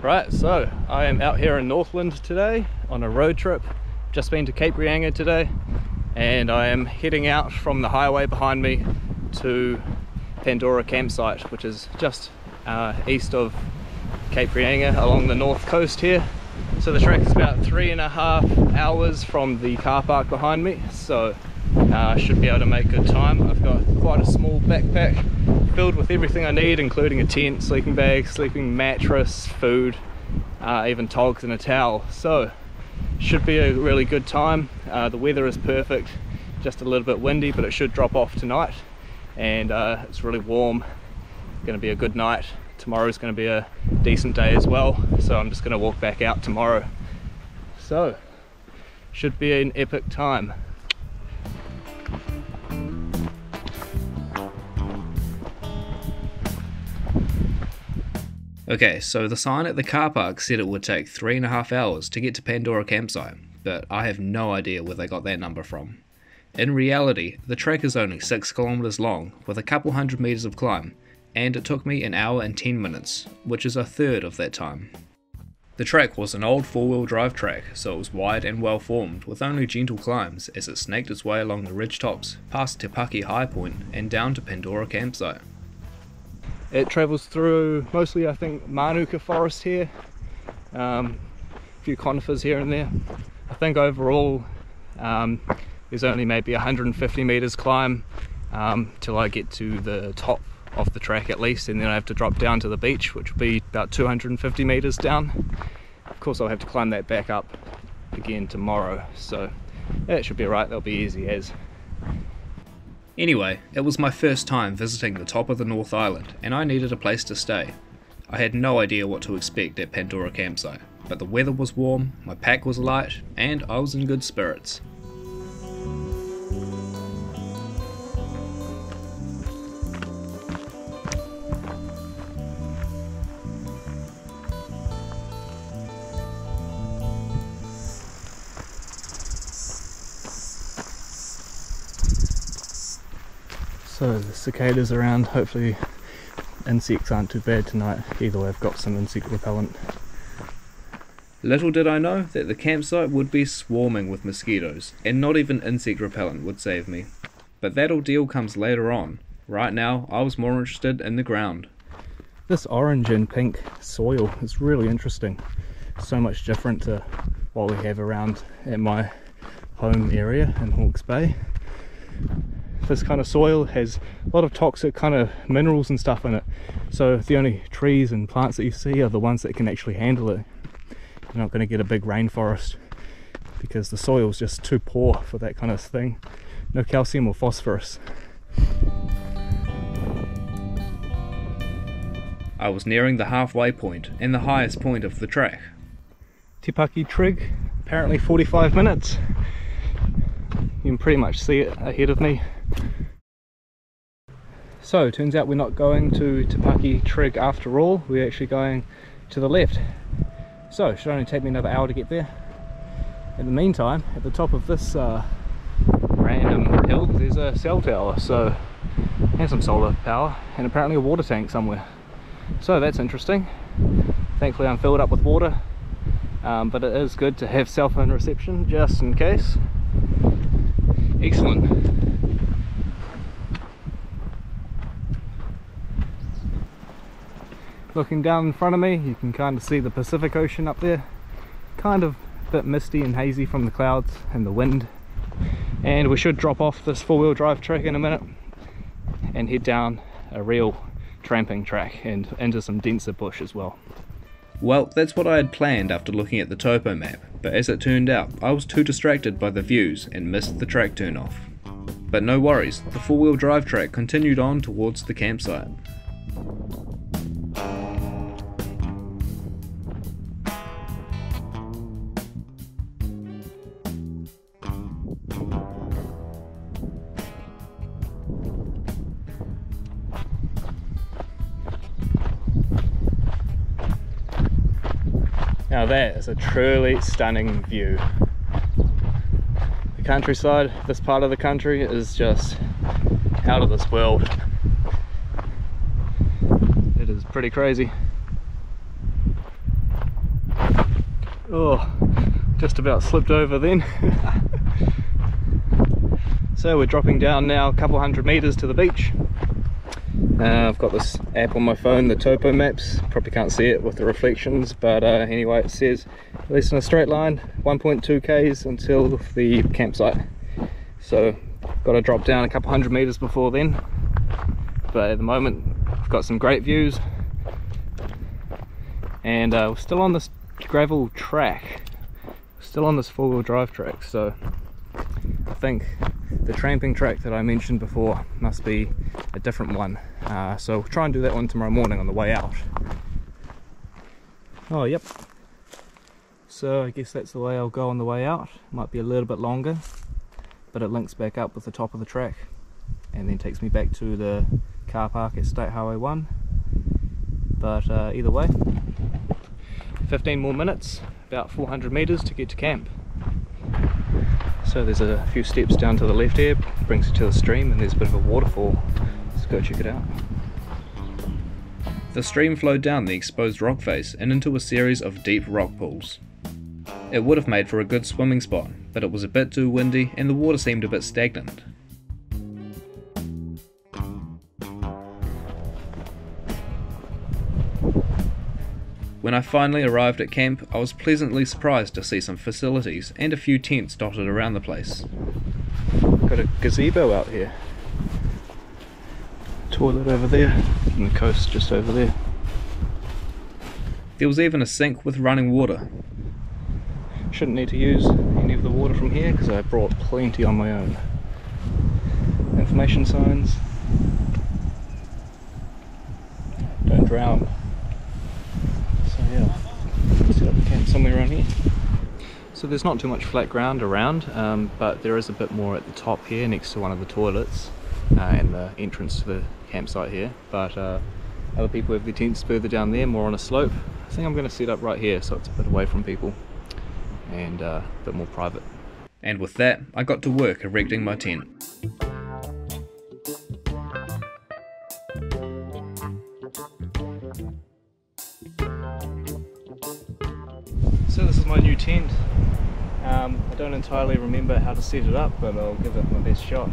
Right, so I am out here in Northland today on a road trip. Just been to Cape Reinga today, and I am heading out from the highway behind me to Pandora campsite, which is just east of Cape Reinga along the north coast here. So the trek is about 3.5 hours from the car park behind me, so I should be able to make good time. I've got quite a small backpack filled with everything I need, including a tent, sleeping bag, sleeping mattress, food, even togs and a towel. So should be a really good time. The weather is perfect, just a little bit windy, but it should drop off tonight, and it's really warm. Going to be a good night. Tomorrow's going to be a decent day as well, so I'm just going to walk back out tomorrow. So should be an epic time. Okay, so the sign at the car park said it would take 3.5 hours to get to Pandora campsite, but I have no idea where they got that number from. In reality, the trek is only 6 kilometers long with a couple hundred meters of climb, and it took me 1 hour and 10 minutes, which is a third of that time. The track was an old 4-wheel drive track, so it was wide and well formed with only gentle climbs as it snaked its way along the ridge tops, past Te Paki High Point and down to Pandora campsite. It travels through mostly, I think, Manuka forest here, a few conifers here and there. I think overall there's only maybe 150 meters climb till I get to the top of the track at least, and then I have to drop down to the beach, which will be about 250 meters down. Of course I'll have to climb that back up again tomorrow, so yeah, it should be alright. That'll be easy as. Anyway, it was my first time visiting the top of the North Island, and I needed a place to stay. I had no idea what to expect at Pandora campsite, but the weather was warm, my pack was light, and I was in good spirits. So the cicadas around, hopefully insects aren't too bad tonight. Either way, I've got some insect repellent. Little did I know that the campsite would be swarming with mosquitoes, and not even insect repellent would save me. But that ordeal comes later on. Right now, I was more interested in the ground. This orange and pink soil is really interesting. So much different to what we have around at my home area in Hawke's Bay. This kind of soil has a lot of toxic kind of minerals and stuff in it, so the only trees and plants that you see are the ones that can actually handle it. You're not going to get a big rainforest because the soil's just too poor for that kind of thing. No calcium or phosphorus. I was nearing the halfway point and the highest point of the track. Te Paki Trig, apparently 45 minutes. You can pretty much see it ahead of me. So turns out we're not going to Te Paki Trig after all, we're actually going to the left. So it should only take me another hour to get there. In the meantime, at the top of this random hill there's a cell tower, so, and some solar power, and apparently a water tank somewhere. So that's interesting. Thankfully I'm filled up with water, but it is good to have cell phone reception just in case. Excellent. Looking down in front of me, you can kind of see the Pacific Ocean up there. Kind of a bit misty and hazy from the clouds and the wind. And we should drop off this 4-wheel drive track in a minute and head down a real tramping track and into some denser bush as well. Well, that's what I had planned after looking at the topo map, but as it turned out, I was too distracted by the views and missed the track turn-off. But no worries, the 4-wheel drive track continued on towards the campsite. Now that is a truly stunning view. The countryside, this part of the country, is just out of this world. It is pretty crazy. Oh, just about slipped over then. So we're dropping down now a couple hundred meters to the beach. I've got this app on my phone, the topo maps. Probably can't see it with the reflections, but anyway, it says at least in a straight line 1.2 k's until the campsite. So got to drop down a couple hundred meters before then, but at the moment I've got some great views, and we're still on this gravel track, still on this four-wheel drive track. So I think the tramping track that I mentioned before must be a different one, so we'll try and do that one tomorrow morning on the way out. Oh yep, so I guess that's the way I'll go on the way out. Might be a little bit longer, but it links back up with the top of the track and then takes me back to the car park at State Highway 1. But either way, 15 more minutes, about 400 meters to get to camp. So there's a few steps down to the left here, brings you to the stream, and there's a bit of a waterfall. Let's go check it out. The stream flowed down the exposed rock face and into a series of deep rock pools. It would have made for a good swimming spot, but it was a bit too windy and the water seemed a bit stagnant. When I finally arrived at camp, I was pleasantly surprised to see some facilities and a few tents dotted around the place. Got a gazebo out here. Toilet over there, and the coast just over there. There was even a sink with running water. Shouldn't need to use any of the water from here because I brought plenty on my own. Information signs. Don't drown. So yeah, set up the camp somewhere around here. So there's not too much flat ground around, but there is a bit more at the top here next to one of the toilets and the entrance to the campsite here. But other people have their tents further down there, more on a slope. I think I'm going to set up right here so it's a bit away from people and a bit more private. And with that, I got to work erecting my tent. So this is my new tent. I don't entirely remember how to set it up, but I'll give it my best shot.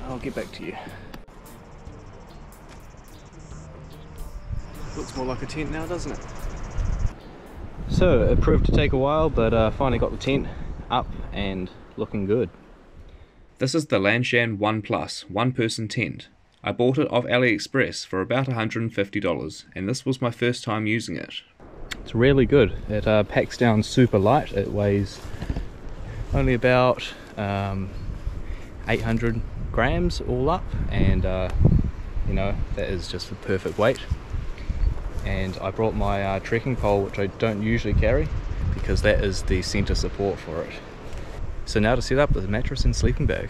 I'll get back to you. Looks more like a tent now, doesn't it? So it proved to take a while, but finally got the tent up and looking good. This is the Lanshan 1 Plus one-person tent. I bought it off AliExpress for about $150, and this was my first time using it. It's really good. It packs down super light. It weighs only about 800 grams all up, and you know, that is just the perfect weight. And I brought my trekking pole, which I don't usually carry because that is the center support for it. So now to set up the mattress and sleeping bag.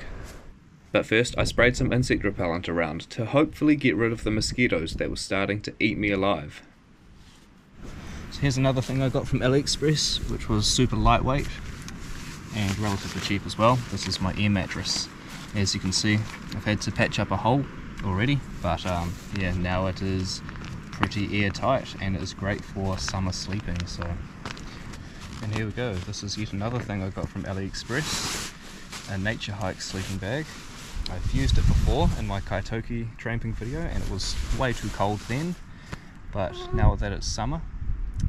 But first I sprayed some insect repellent around to hopefully get rid of the mosquitoes that were starting to eat me alive. So here's another thing I got from AliExpress, which was super lightweight and relatively cheap as well. This is my air mattress. As you can see, I've had to patch up a hole already, but yeah, now it is pretty airtight and it's great for summer sleeping. So, and here we go, this is yet another thing I got from AliExpress, a nature hike sleeping bag. I've used it before in my Kaitoki tramping video and it was way too cold then, but now that it's summer,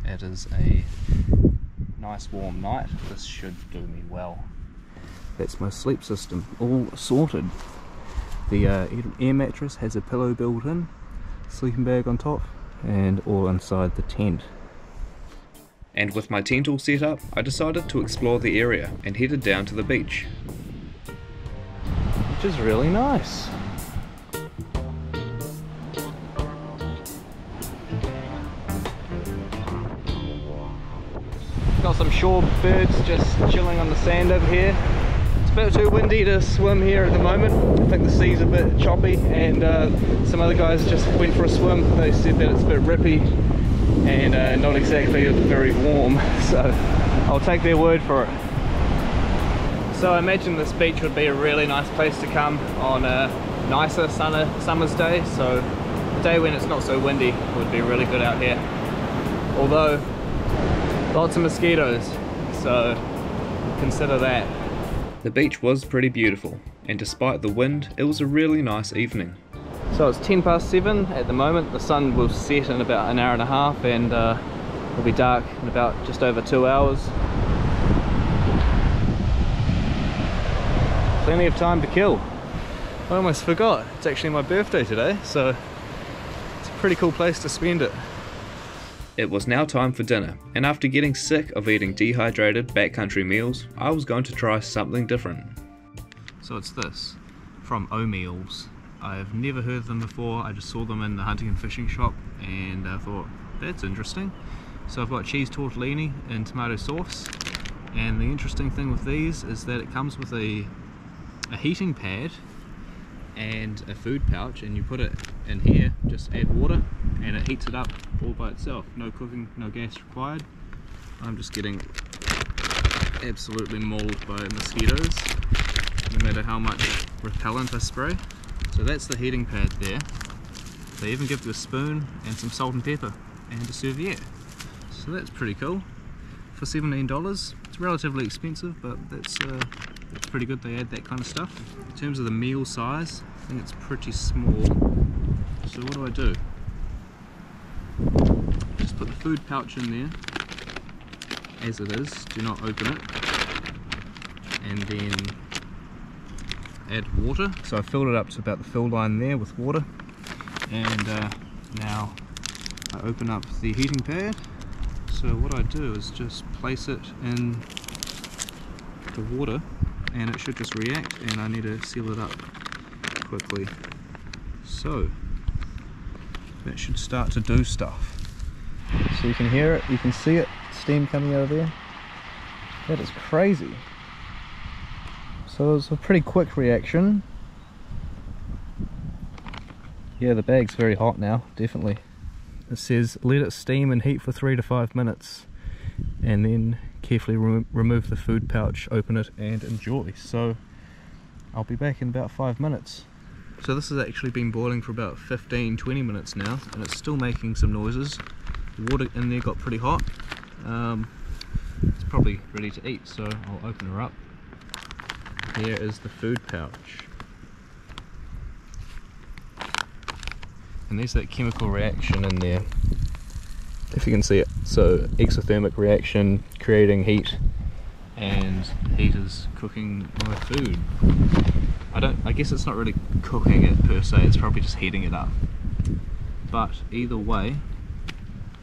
it is a nice warm night. This should do me well. That's my sleep system all sorted. The air mattress has a pillow built in, sleeping bag on top, and all inside the tent. And with my tent all set up, I decided to explore the area and headed down to the beach. Which is really nice. Got some shorebirds just chilling on the sand over here. It's a bit too windy to swim here at the moment. I think the sea's a bit choppy, and some other guys just went for a swim. They said that it's a bit rippy and not exactly very warm, so I'll take their word for it. So I imagine this beach would be a really nice place to come on a nicer summer's day, so a day when it's not so windy would be really good out here. Although, lots of mosquitoes, so consider that. The beach was pretty beautiful, and despite the wind, it was a really nice evening. So it's 7:10 at the moment. The sun will set in about an hour and a half, and it'll be dark in about just over 2 hours. Plenty of time to kill. I almost forgot, it's actually my birthday today, so it's a pretty cool place to spend it. It was now time for dinner, and after getting sick of eating dehydrated backcountry meals, I was going to try something different. So it's this, from O'Meals. I've never heard of them before, I just saw them in the hunting and fishing shop, and I thought, that's interesting. So I've got cheese tortellini and tomato sauce, and the interesting thing with these is that it comes with a heating pad and a food pouch, and you put it in here, just add water and it heats it up all by itself. No cooking, no gas required. I'm just getting absolutely mauled by mosquitoes no matter how much repellent I spray. So that's the heating pad there. They even give you a spoon and some salt and pepper and a serviette. So that's pretty cool. For $17, it's relatively expensive, but that's pretty good. They add that kind of stuff. In terms of the meal size, I think it's pretty small. So what do? Just put the food pouch in there as it is, do not open it, and then add water. So I filled it up to about the fill line there with water, and now I open up the heating pad. So what I do is just place it in the water and it should just react, and I need to seal it up quickly. So that should start to do stuff. So you can hear it, you can see it, steam coming out of there. That is crazy. So it's a pretty quick reaction. Yeah, the bag's very hot now, definitely. It says let it steam and heat for 3 to 5 minutes, and then carefully remove the food pouch, open it and enjoy. So I'll be back in about 5 minutes. So this has actually been boiling for about 15-20 minutes now, and it's still making some noises. The water in there got pretty hot. It's probably ready to eat, so I'll open her up. Here is the food pouch. And there's that chemical reaction in there, if you can see it. So exothermic reaction creating heat, and heat is cooking my food. I guess it's not really cooking it per se, it's probably just heating it up. But either way,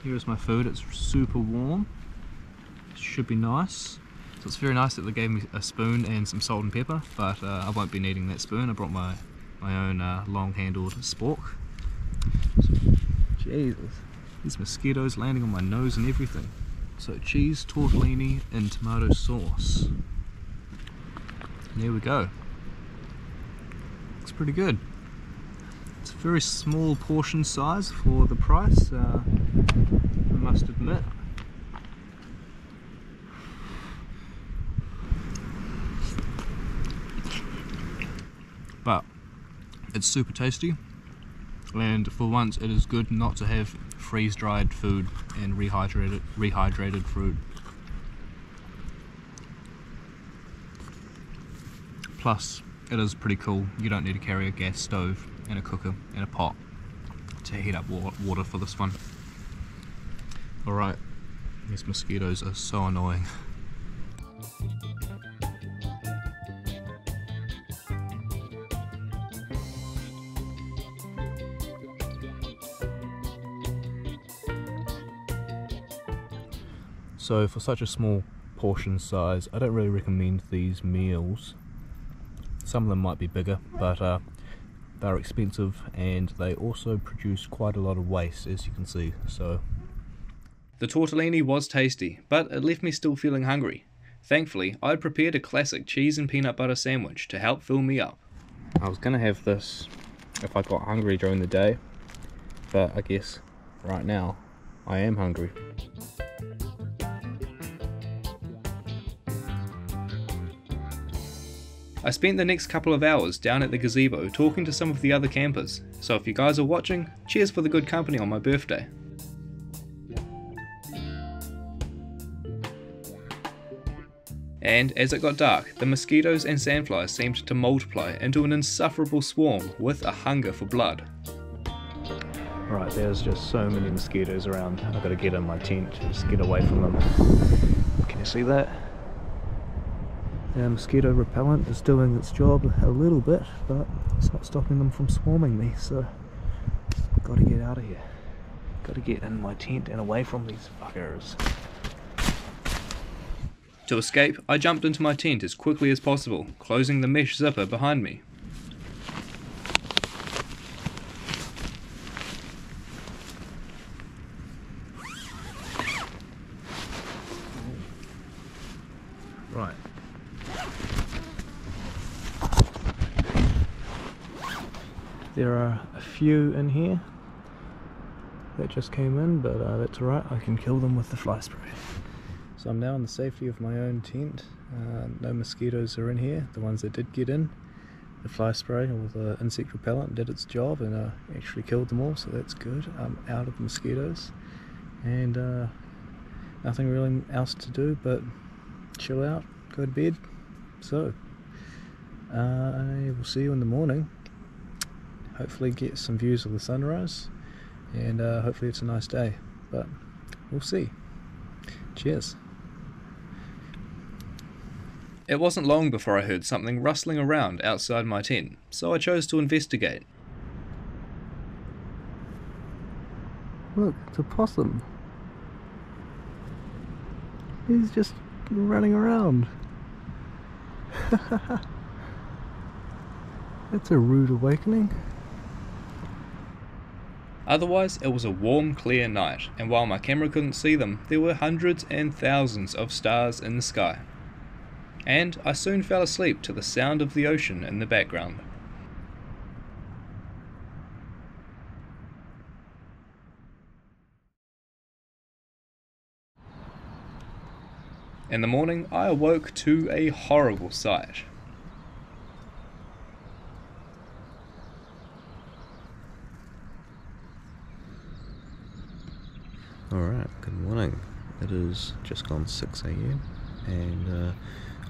here is my food. It's super warm. It should be nice. So it's very nice that they gave me a spoon and some salt and pepper, but I won't be needing that spoon. I brought my own long-handled spork. So, Jesus, these mosquitoes landing on my nose and everything. So cheese tortellini and tomato sauce. And there we go. Looks pretty good. It's a very small portion size for the price, I must admit. But it's super tasty, and for once it is good not to have freeze-dried food and rehydrated food. Plus, it is pretty cool. You don't need to carry a gas stove and a cooker and a pot to heat up water for this one. Alright, these mosquitoes are so annoying. So for such a small portion size, I don't really recommend these meals. Some of them might be bigger, but they're expensive, and they also produce quite a lot of waste, as you can see. So the tortellini was tasty, but it left me still feeling hungry. Thankfully, I'd prepared a classic cheese and peanut butter sandwich to help fill me up. I was gonna have this if I got hungry during the day, but I guess right now I am hungry. I spent the next couple of hours down at the gazebo talking to some of the other campers, so if you guys are watching, cheers for the good company on my birthday. And as it got dark, the mosquitoes and sandflies seemed to multiply into an insufferable swarm with a hunger for blood. Right, there's just so many mosquitoes around. I've got to get in my tent to just get away from them. Can you see that? The mosquito repellent is doing its job a little bit, but it's not stopping them from swarming me, so I've got to get out of here. Got to get in my tent and away from these fuckers. To escape, I jumped into my tent as quickly as possible, closing the mesh zipper behind me. Right. There are a few in here that just came in, but that's alright, I can kill them with the fly spray. So I'm now in the safety of my own tent. No mosquitoes are in here. The ones that did get in, the fly spray or the insect repellent did its job and actually killed them all, so that's good. I'm out of the mosquitoes and nothing really else to do but chill out, go to bed. So I will see you in the morning. Hopefully get some views of the sunrise and hopefully it's a nice day, but we'll see. Cheers. It wasn't long before I heard something rustling around outside my tent, so I chose to investigate. Look, it's a possum. He's just running around. That's a rude awakening. Otherwise, it was a warm, clear night, and while my camera couldn't see them, there were hundreds and thousands of stars in the sky. And I soon fell asleep to the sound of the ocean in the background. In the morning, I awoke to a horrible sight. Alright, good morning. It is just gone 6 AM and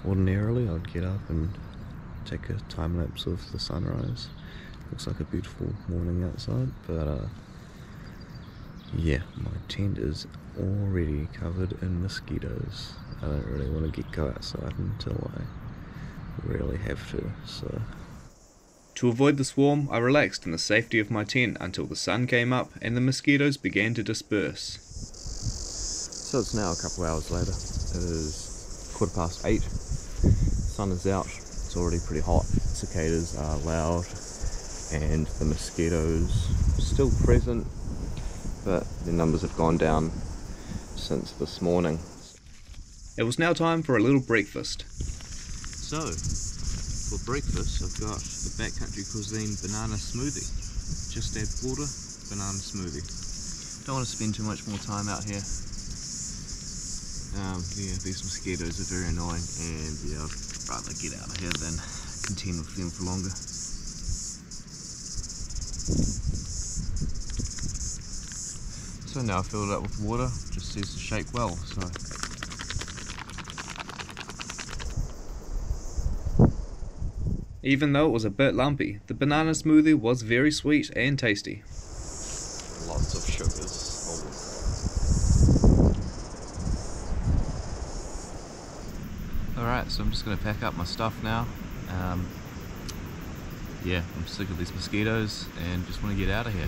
ordinarily I'd get up and take a time lapse of the sunrise. Looks like a beautiful morning outside, but yeah, my tent is already covered in mosquitoes. I don't really want to go outside until I really have to, so... To avoid the swarm, I relaxed in the safety of my tent until the sun came up and the mosquitoes began to disperse. So it's now a couple hours later. It is 8:15. Sun is out. It's already pretty hot. Cicadas are loud and the mosquitoes still present, but their numbers have gone down since this morning. It was now time for a little breakfast. So, for breakfast I've got the backcountry cuisine banana smoothie. Just add water, banana smoothie. Don't want to spend too much more time out here. Yeah, these mosquitoes are very annoying, and yeah, I'd rather get out of here than contend with them for longer. So now I filled it up with water, just says to shake well, so. Even though it was a bit lumpy, the banana smoothie was very sweet and tasty. Lots of sugars. Alright, so I'm just going to pack up my stuff now. Yeah, I'm sick of these mosquitoes and just want to get out of here.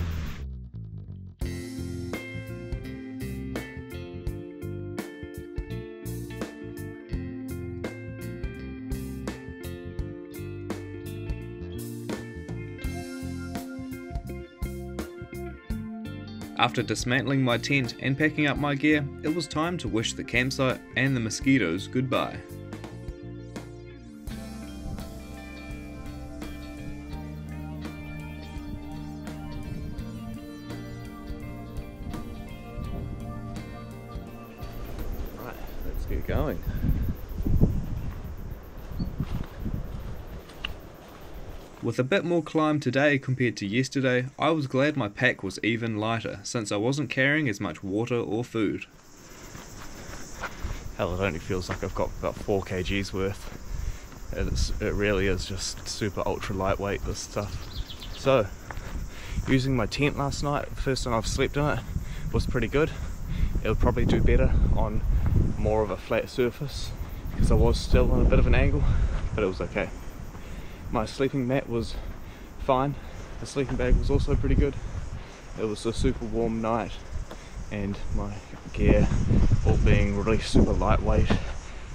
After dismantling my tent and packing up my gear, it was time to wish the campsite and the mosquitoes goodbye. Right, let's get going. With a bit more climb today compared to yesterday, I was glad my pack was even lighter, since I wasn't carrying as much water or food. Hell, it only feels like I've got about 4 kgs worth. It really is just super ultra lightweight, this stuff. So, using my tent last night, the first time I've slept in it, was pretty good. It'll probably do better on more of a flat surface, because I was still on a bit of an angle, but it was okay. My sleeping mat was fine. The sleeping bag was also pretty good. It was a super warm night, and my gear, all being really super lightweight,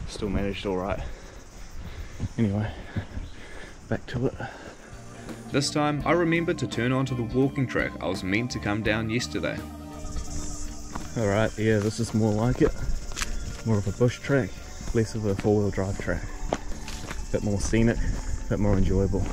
still managed alright. Anyway, back to it. This time, I remembered to turn onto the walking track I was meant to come down yesterday. Alright, yeah, this is more like it. More of a bush track, less of a four-wheel drive track. Bit more scenic, bit more enjoyable.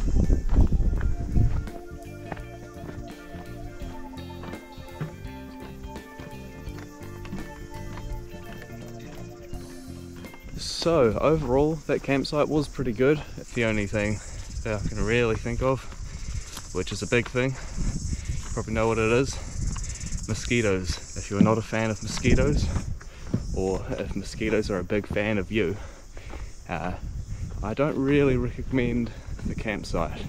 So overall, that campsite was pretty good. It's the only thing that I can really think of, which is a big thing. You probably know what it is. Mosquitoes. If you're not a fan of mosquitoes, or if mosquitoes are a big fan of you, I don't really recommend the campsite.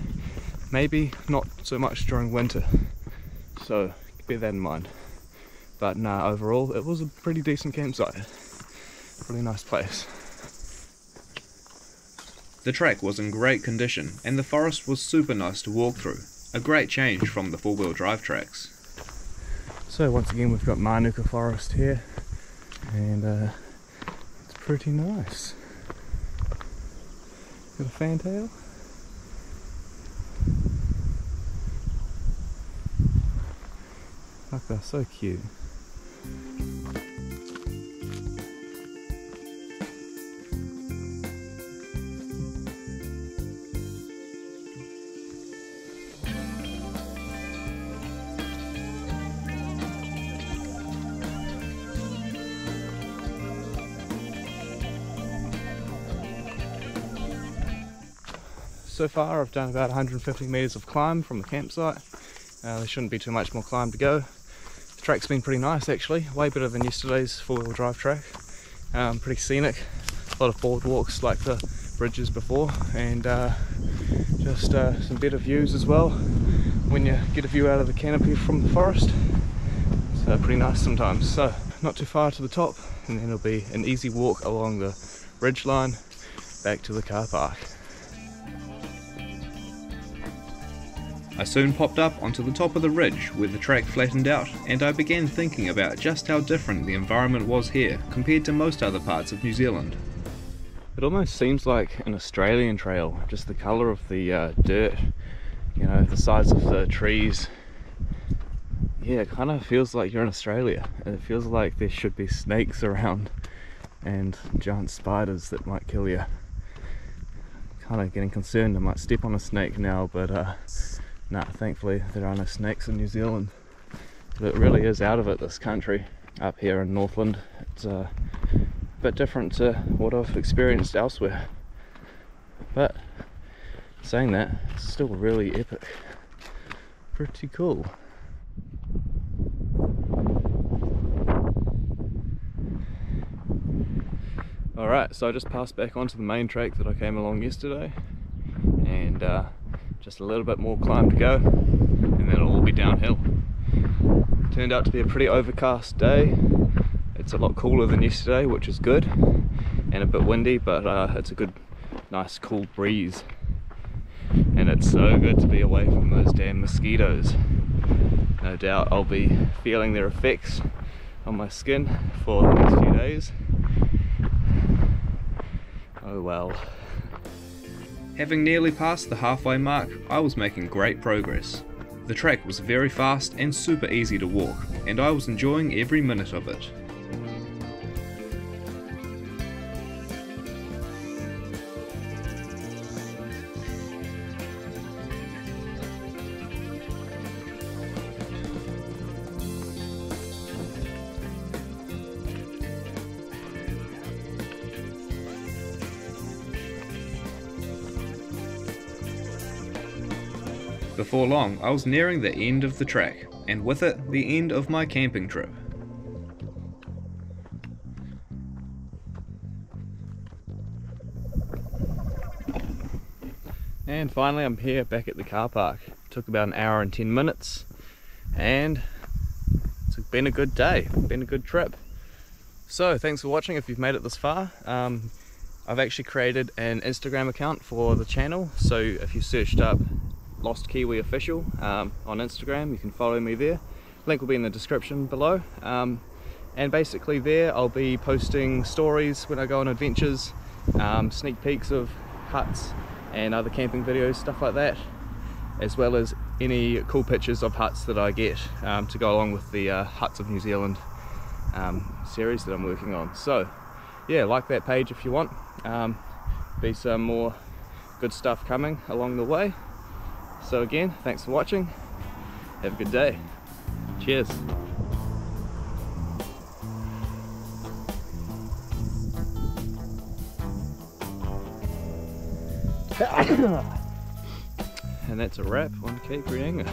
Maybe not so much during winter, so bear that in mind. But nah, overall it was a pretty decent campsite. Really nice place. The track was in great condition, and the forest was super nice to walk through. A great change from the four-wheel drive tracks. So once again we've got Manuka forest here, and it's pretty nice. Got a fantail. Like they're so cute. So far I've done about 150 metres of climb from the campsite. There shouldn't be too much more climb to go. The track's been pretty nice actually, way better than yesterday's four-wheel drive track. Pretty scenic, a lot of boardwalks like the bridges before, and just some better views as well when you get a view out of the canopy from the forest. It's pretty nice sometimes. So not too far to the top, and then it'll be an easy walk along the ridge line back to the car park. I soon popped up onto the top of the ridge where the track flattened out, and I began thinking about just how different the environment was here compared to most other parts of New Zealand. It almost seems like an Australian trail, just the colour of the dirt, you know, the size of the trees. Yeah, it kind of feels like you're in Australia. It feels like there should be snakes around and giant spiders that might kill you. Kind of getting concerned I might step on a snake now, but nah, thankfully there are no snakes in New Zealand. But it really is out of it, this country. Up here in Northland, it's a bit different to what I've experienced elsewhere. But saying that, it's still really epic. Pretty cool. Alright, so I just passed back onto the main track that I came along yesterday, and just a little bit more climb to go, and then it'll all be downhill. Turned out to be a pretty overcast day. It's a lot cooler than yesterday, which is good, and a bit windy, but it's a good, nice, cool breeze. And it's so good to be away from those damn mosquitoes. No doubt I'll be feeling their effects on my skin for the next few days. Oh well. Having nearly passed the halfway mark, I was making great progress. The track was very fast and super easy to walk, and I was enjoying every minute of it. Before long, I was nearing the end of the track, and with it, the end of my camping trip. And finally I'm here back at the car park. Took about an hour and 10 minutes, and it's been a good day, been a good trip. So thanks for watching if you've made it this far. I've actually created an Instagram account for the channel, so if you searched up Lost Kiwi Official on Instagram, you can follow me there. Link will be in the description below. And basically there I'll be posting stories when I go on adventures, sneak peeks of huts and other camping videos, stuff like that, as well as any cool pictures of huts that I get to go along with the Huts of New Zealand series that I'm working on. So yeah, like that page if you want. Be some more good stuff coming along the way. So again, thanks for watching, have a good day, cheers. And that's a wrap on Cape Reinga.